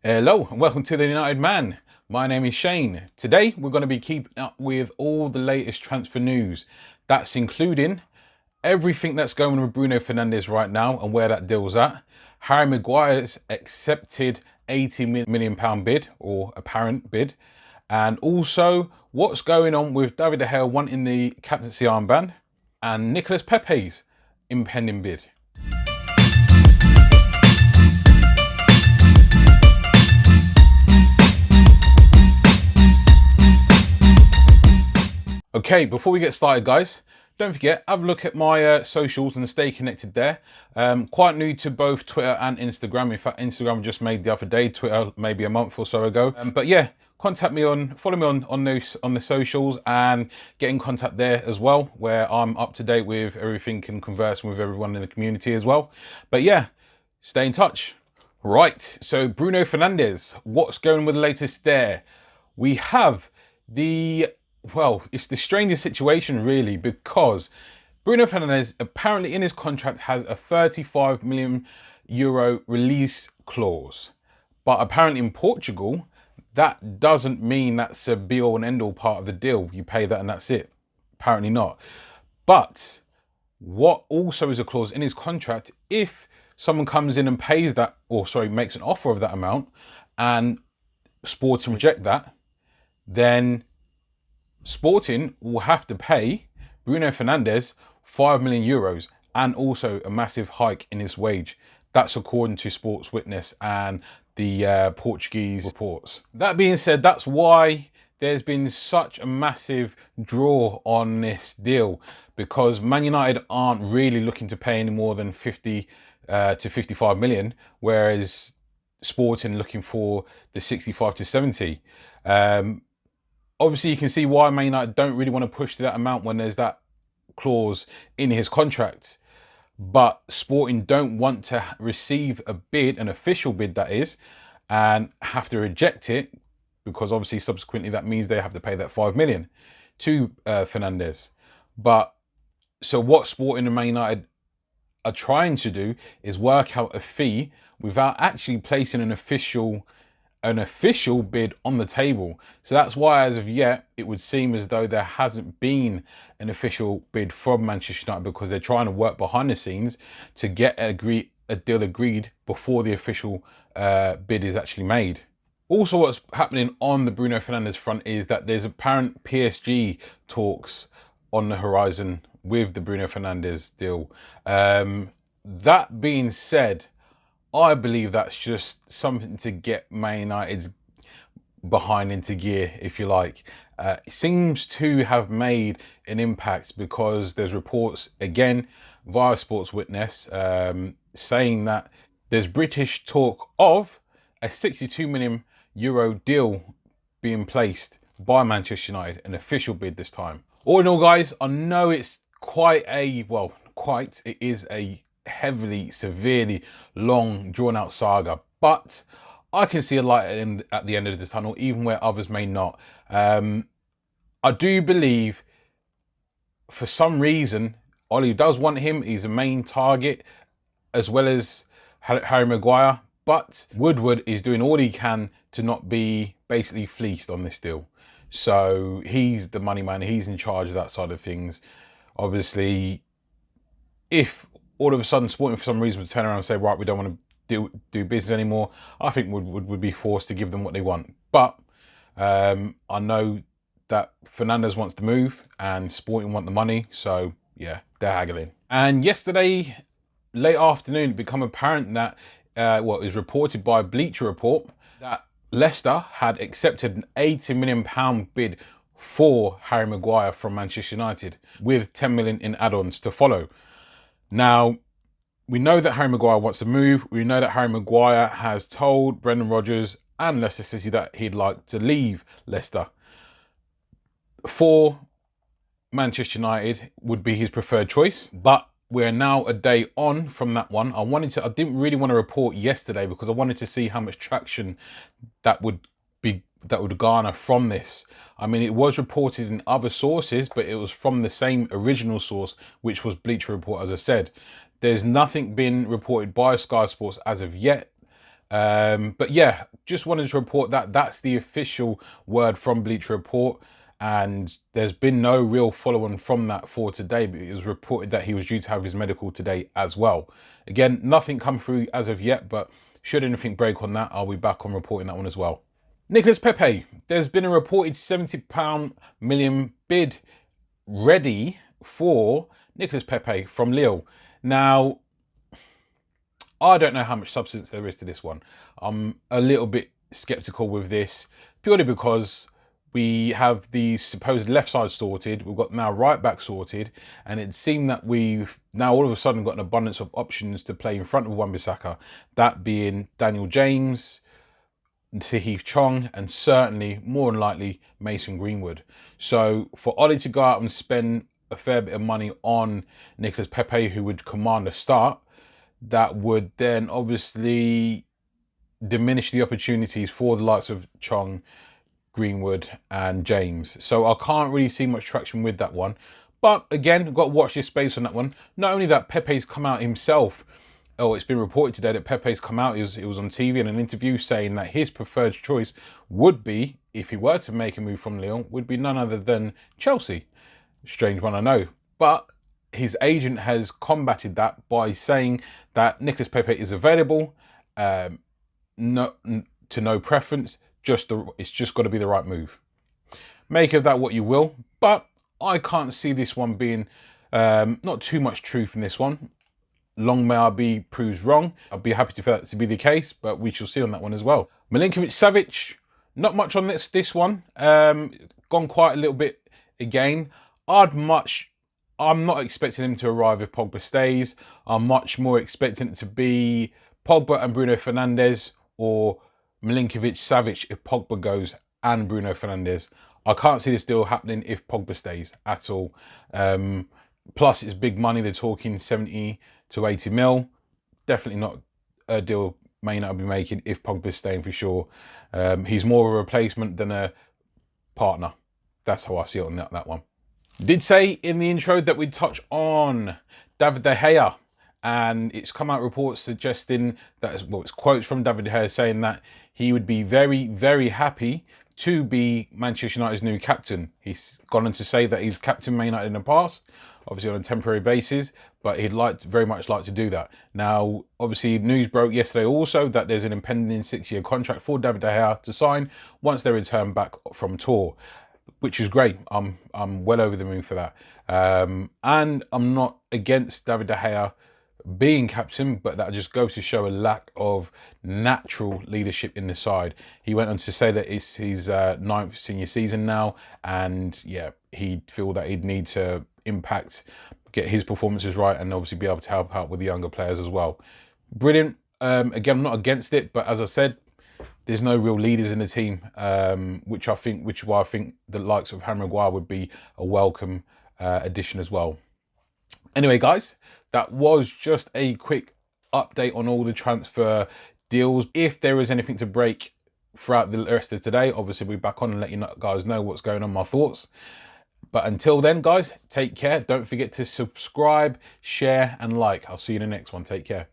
Hello and welcome to the United Man. My name is Shane. Today we're going to be keeping up with all the latest transfer news. That's including everything that's going on with Bruno Fernandes right now and where that deal's at. Harry Maguire's accepted £80 million bid or apparent bid. And also what's going on with David De Gea wanting the captaincy armband and Niholas Pepe's impending bid. Okay, before we get started, guys, don't forget, have a look at my socials and stay connected there. Quite new to both Twitter and Instagram. In fact, Instagram just made the other day, Twitter maybe a month or so ago. But yeah, contact me follow me on the socials and get in contact there as well, where I'm up to date with everything and conversing with everyone in the community as well. But yeah, stay in touch. Right, so Bruno Fernandes, what's going with the latest there? We have well, it's the strangest situation really, because Bruno Fernandes apparently in his contract has a €35 million release clause. But apparently in Portugal, that doesn't mean that's a be all and end all part of the deal. You pay that and that's it. Apparently not. But what also is a clause in his contract, if someone comes in and pays that, or sorry, makes an offer of that amount and Sporting reject that, then Sporting will have to pay Bruno Fernandes €5 million and also a massive hike in his wage. That's according to Sports Witness and the Portuguese reports. That being said, that's why there's been such a massive draw on this deal, because Man United aren't really looking to pay any more than 50 to 55 million, whereas Sporting looking for the 65 to 70. Obviously, you can see why Man United don't really want to push to that amount when there's that clause in his contract. But Sporting don't want to receive a bid, an official bid that is, and have to reject it, because obviously subsequently that means they have to pay that 5 million to Fernandes. But so what Sporting and Man United are trying to do is work out a fee without actually placing an official bid on the table. So that's why as of yet it would seem as though there hasn't been an official bid from Manchester United, because they're trying to work behind the scenes to get a deal agreed before the official bid is actually made. Also, what's happening on the Bruno Fernandes front is that there's apparent PSG talks on the horizon with the Bruno Fernandes deal. That being said, I believe that's just something to get Man United's behind into gear, if you like. It seems to have made an impact, because there's reports, again, via Sports Witness, saying that there's British talk of a €62 million deal being placed by Manchester United, an official bid this time. All in all, guys, I know it's it is a heavily, severely long, drawn-out saga, but I can see a light at the end of this tunnel, even where others may not. I do believe, for some reason, Ollie does want him. He's a main target, as well as Harry Maguire, but Woodward is doing all he can to not be basically fleeced on this deal. So he's the money man, he's in charge of that side of things. Obviously, if all of a sudden Sporting for some reason would turn around and say, right, we don't want to do business anymore, I think would be forced to give them what they want. But I know that Fernandes wants to move and Sporting want the money, so yeah, they're haggling. And yesterday, late afternoon, it became apparent that what is reported by Bleacher Report, that Leicester had accepted an £80 million bid for Harry Maguire from Manchester United, with 10 million in add-ons to follow. Now, we know that Harry Maguire wants to move. We know that Harry Maguire has told Brendan Rodgers and Leicester City that he'd like to leave Leicester. For Manchester United would be his preferred choice, but we're now a day on from that one. I didn't really want to report yesterday because I wanted to see how much traction that would garner from this. I mean, it was reported in other sources, but it was from the same original source, which was Bleacher Report, as I said. There's nothing been reported by Sky Sports as of yet. But yeah, just wanted to report that that's the official word from Bleacher Report, and there's been no real follow-on from that for today, but it was reported that he was due to have his medical today as well. Again, nothing come through as of yet, but should anything break on that, I'll be back on reporting that one as well. Niholas Pepe, there's been a reported £70 million bid ready for Niholas Pepe from Lille. Now, I don't know how much substance there is to this one. I'm a little bit skeptical with this, purely because we have the supposed left side sorted, we've got now right back sorted, and it seemed that we've now all of a sudden got an abundance of options to play in front of Wan-Bissaka, that being Daniel James, Tahith Chong, and certainly, more than likely, Mason Greenwood. So for Ollie to go out and spend a fair bit of money on Niholas Pepe, who would command a start, that would then obviously diminish the opportunities for the likes of Chong, Greenwood and James. So I can't really see much traction with that one. But again, got to watch this space on that one. Not only that, Pepe's come out himself. Oh, it's been reported today that Pepe's come out. It was on TV in an interview saying that his preferred choice would be, if he were to make a move from Lyon, would be none other than Chelsea. Strange one, I know. But his agent has combated that by saying that Niholas Pepe is available, no preference. It's just got to be the right move. Make of that what you will, but I can't see this one being not too much truth in this one. Long may I be proved wrong. I'd be happy for that to be the case, but we shall see on that one as well. Milinkovic-Savic, not much on this one. Gone quite a little bit again. I'm not expecting him to arrive if Pogba stays. I'm much more expecting it to be Pogba and Bruno Fernandes, or Milinkovic-Savic if Pogba goes and Bruno Fernandes. I can't see this deal happening if Pogba stays at all. Plus, it's big money. They're talking 70 to 80 mil. Definitely not a deal Man United will be making if Pogba's staying for sure. He's more of a replacement than a partner. That's how I see it on that one. Did say in the intro that we'd touch on David De Gea, and it's come out reports suggesting that, well, it's quotes from David De Gea saying that he would be very, very happy to be Manchester United's new captain. He's gone on to say that he's captained Man United in the past, obviously on a temporary basis, but he'd very much like to do that. Now, obviously, news broke yesterday also that there's an impending 6-year contract for David De Gea to sign once they return back from tour, which is great. I'm well over the moon for that. And I'm not against David De Gea being captain, but that just goes to show a lack of natural leadership in the side. He went on to say that it's his 9th senior season now, and yeah, he'd feel that he'd need to get his performances right, and obviously be able to help out with the younger players as well. Brilliant. Again, I'm not against it, but as I said, there's no real leaders in the team, which is why I think the likes of Harry Maguire would be a welcome addition as well. Anyway, guys, that was just a quick update on all the transfer deals. If there is anything to break throughout the rest of today, obviously we'll be back on and let you guys know what's going on, my thoughts. But until then, guys, take care. Don't forget to subscribe, share, and like. I'll see you in the next one. Take care.